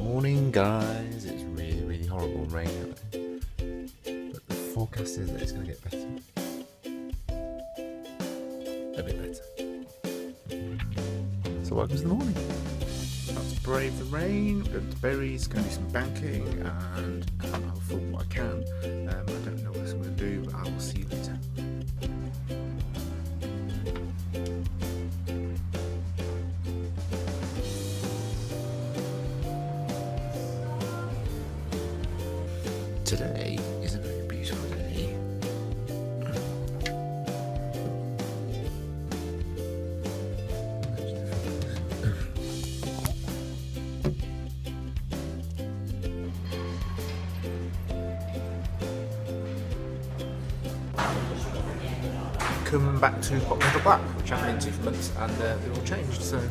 Morning guys, it's really horrible rain out there, but the forecast is that it's going to get better, a bit better. So welcome to the morning. About to brave the rain, go to Berries, going to do some banking, and I'll film what I can. I don't know what else I'm going to do, but I will see you later. Today is a very beautiful day. Coming back to Vlogtober Black, which I haven't been to for months, and they're all changed, so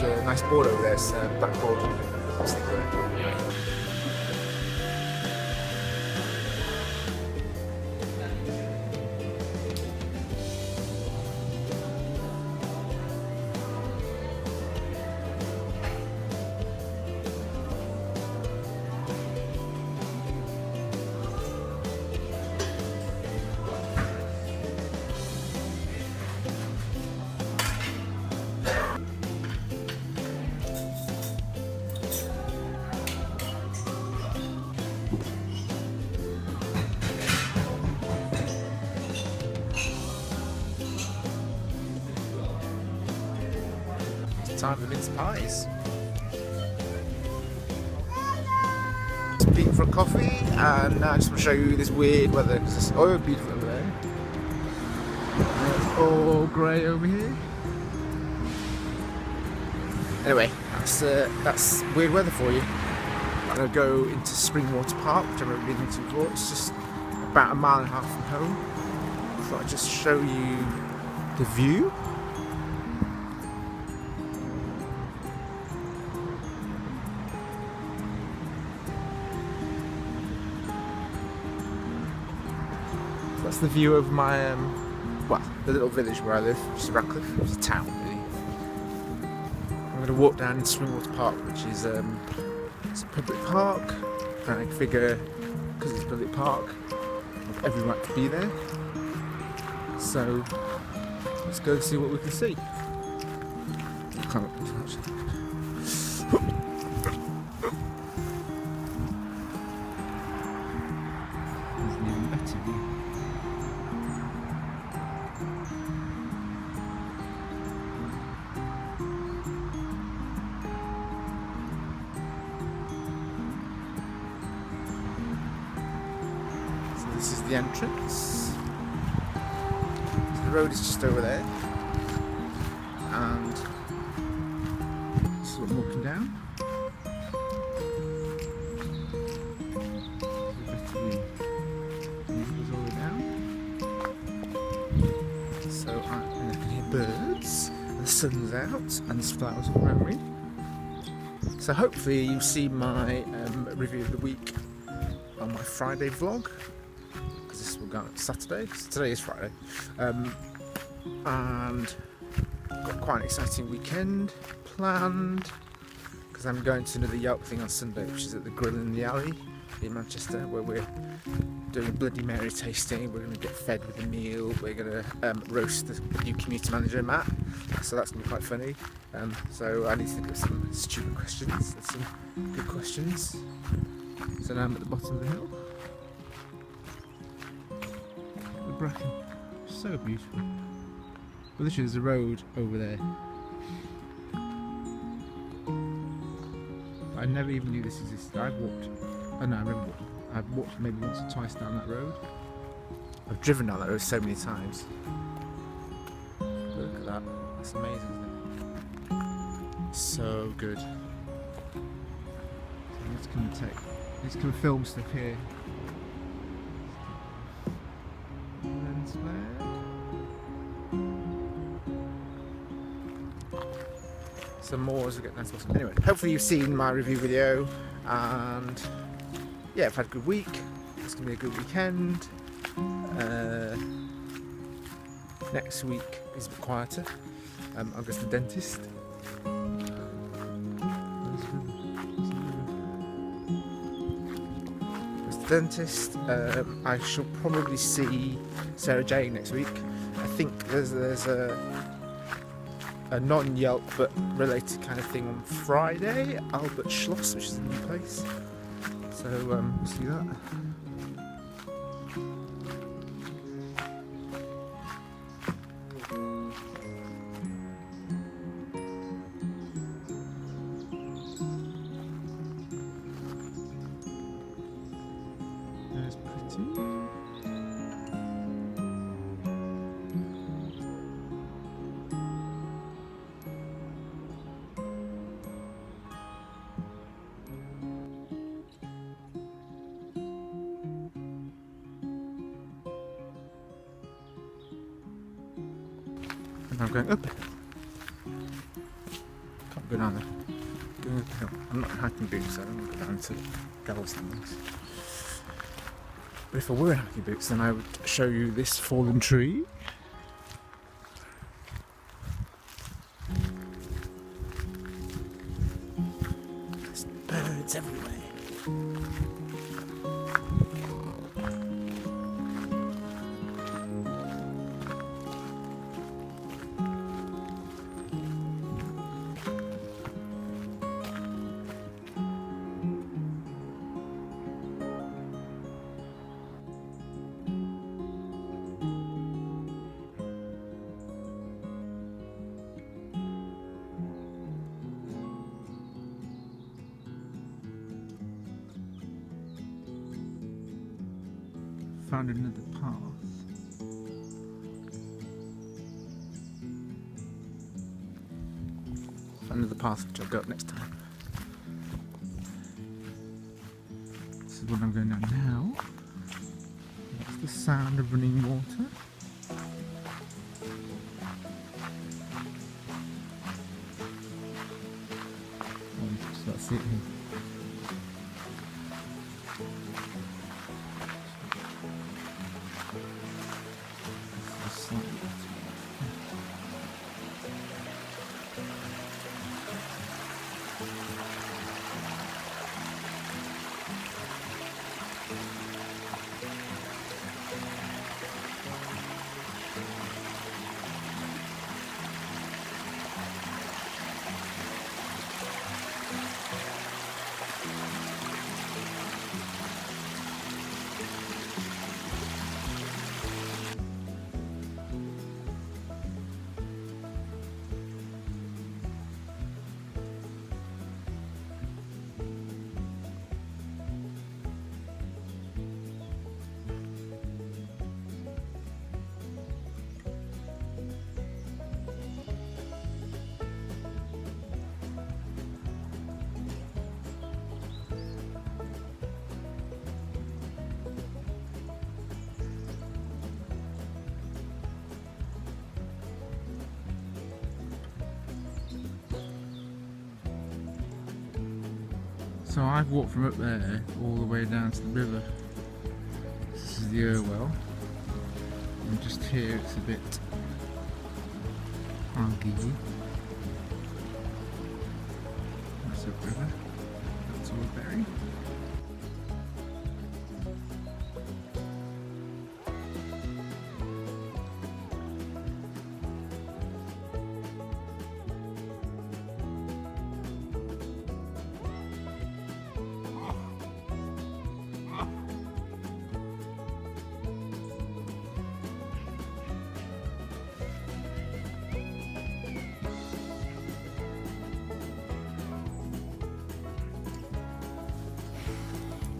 there's a nice board over there, it's a black board. What's the word? Time for mince pies. Speaking for a coffee, and now I just want to show you this weird weather because it's all beautiful over there. And it's all grey over here. Anyway, that's weird weather for you. I'm gonna go into Springwater Park, which I've never been into before. It's just about a mile and a half from home. I thought I'd just show you the view. That's the view of my, well, the little village where I live, which is Radcliffe. It's a town, really. I'm going to walk down into Springwater Park, which is it's a public park. And I figure, because it's a public park, I have every right to be there. So, let's go see what we can see. I can't look too much. There's an even better view. This is the entrance. So the road is just over there, and this is what I'm walking down. Goes all the way down. So I can hear birds, and the sun's out, and there's flowers all around me. So hopefully you see my review of the week on my Friday vlog. This will go on Saturday, because today is Friday, and got quite an exciting weekend planned, because I'm going to another Yelp thing on Sunday, which is at the Grill in the Alley in Manchester, where we're doing a Bloody Mary tasting. We're going to get fed with a meal, we're going to roast the new community manager Matt, so that's going to be quite funny. So I need to think of some stupid questions and some good questions. So now I'm at the bottom of the hill. Bracken, so beautiful. Well, literally there's a road over there. I never even knew this existed. I've walked maybe once or twice down that road. I've driven down that road so many times. Look at that, that's amazing, isn't it? So good. So I'm just gonna film stuff here. Some more as we get down to the bottom. Anyway, hopefully you've seen my review video, and yeah, I've had a good week. It's gonna be a good weekend. Next week is a bit quieter. I'm going to the dentist. Dentist. I shall probably see Sarah Jane next week. I think there's a non-Yelp but related kind of thing on Friday, Albert Schloss, which is a new place. So we'll see that. There's pretty. And I'm going up. Can't go down there. Going up the hill. I'm not hiking boots, so I don't want to go down to Galston's. But if I were in hiking boots, then I would show you this fallen tree. There's birds everywhere. Found another path. Found another path which I'll go up next time. This is what I'm going down now. That's the sound of running water. So that's it here. So I've walked from up there all the way down to the river. This is the Irwell. And just here it's a bit algae. That's a river. That's all berry.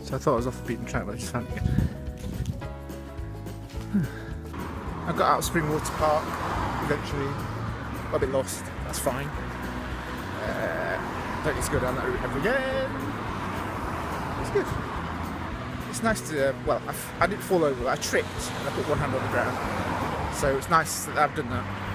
So I thought I was off the beaten track, but I just found it again. I got out of Springwater Park eventually. Got a bit lost, that's fine. Don't need to go down that route ever again. It's good. It's nice to, well, I didn't fall over, I tripped and I put one hand on the ground. So it's nice that I've done that.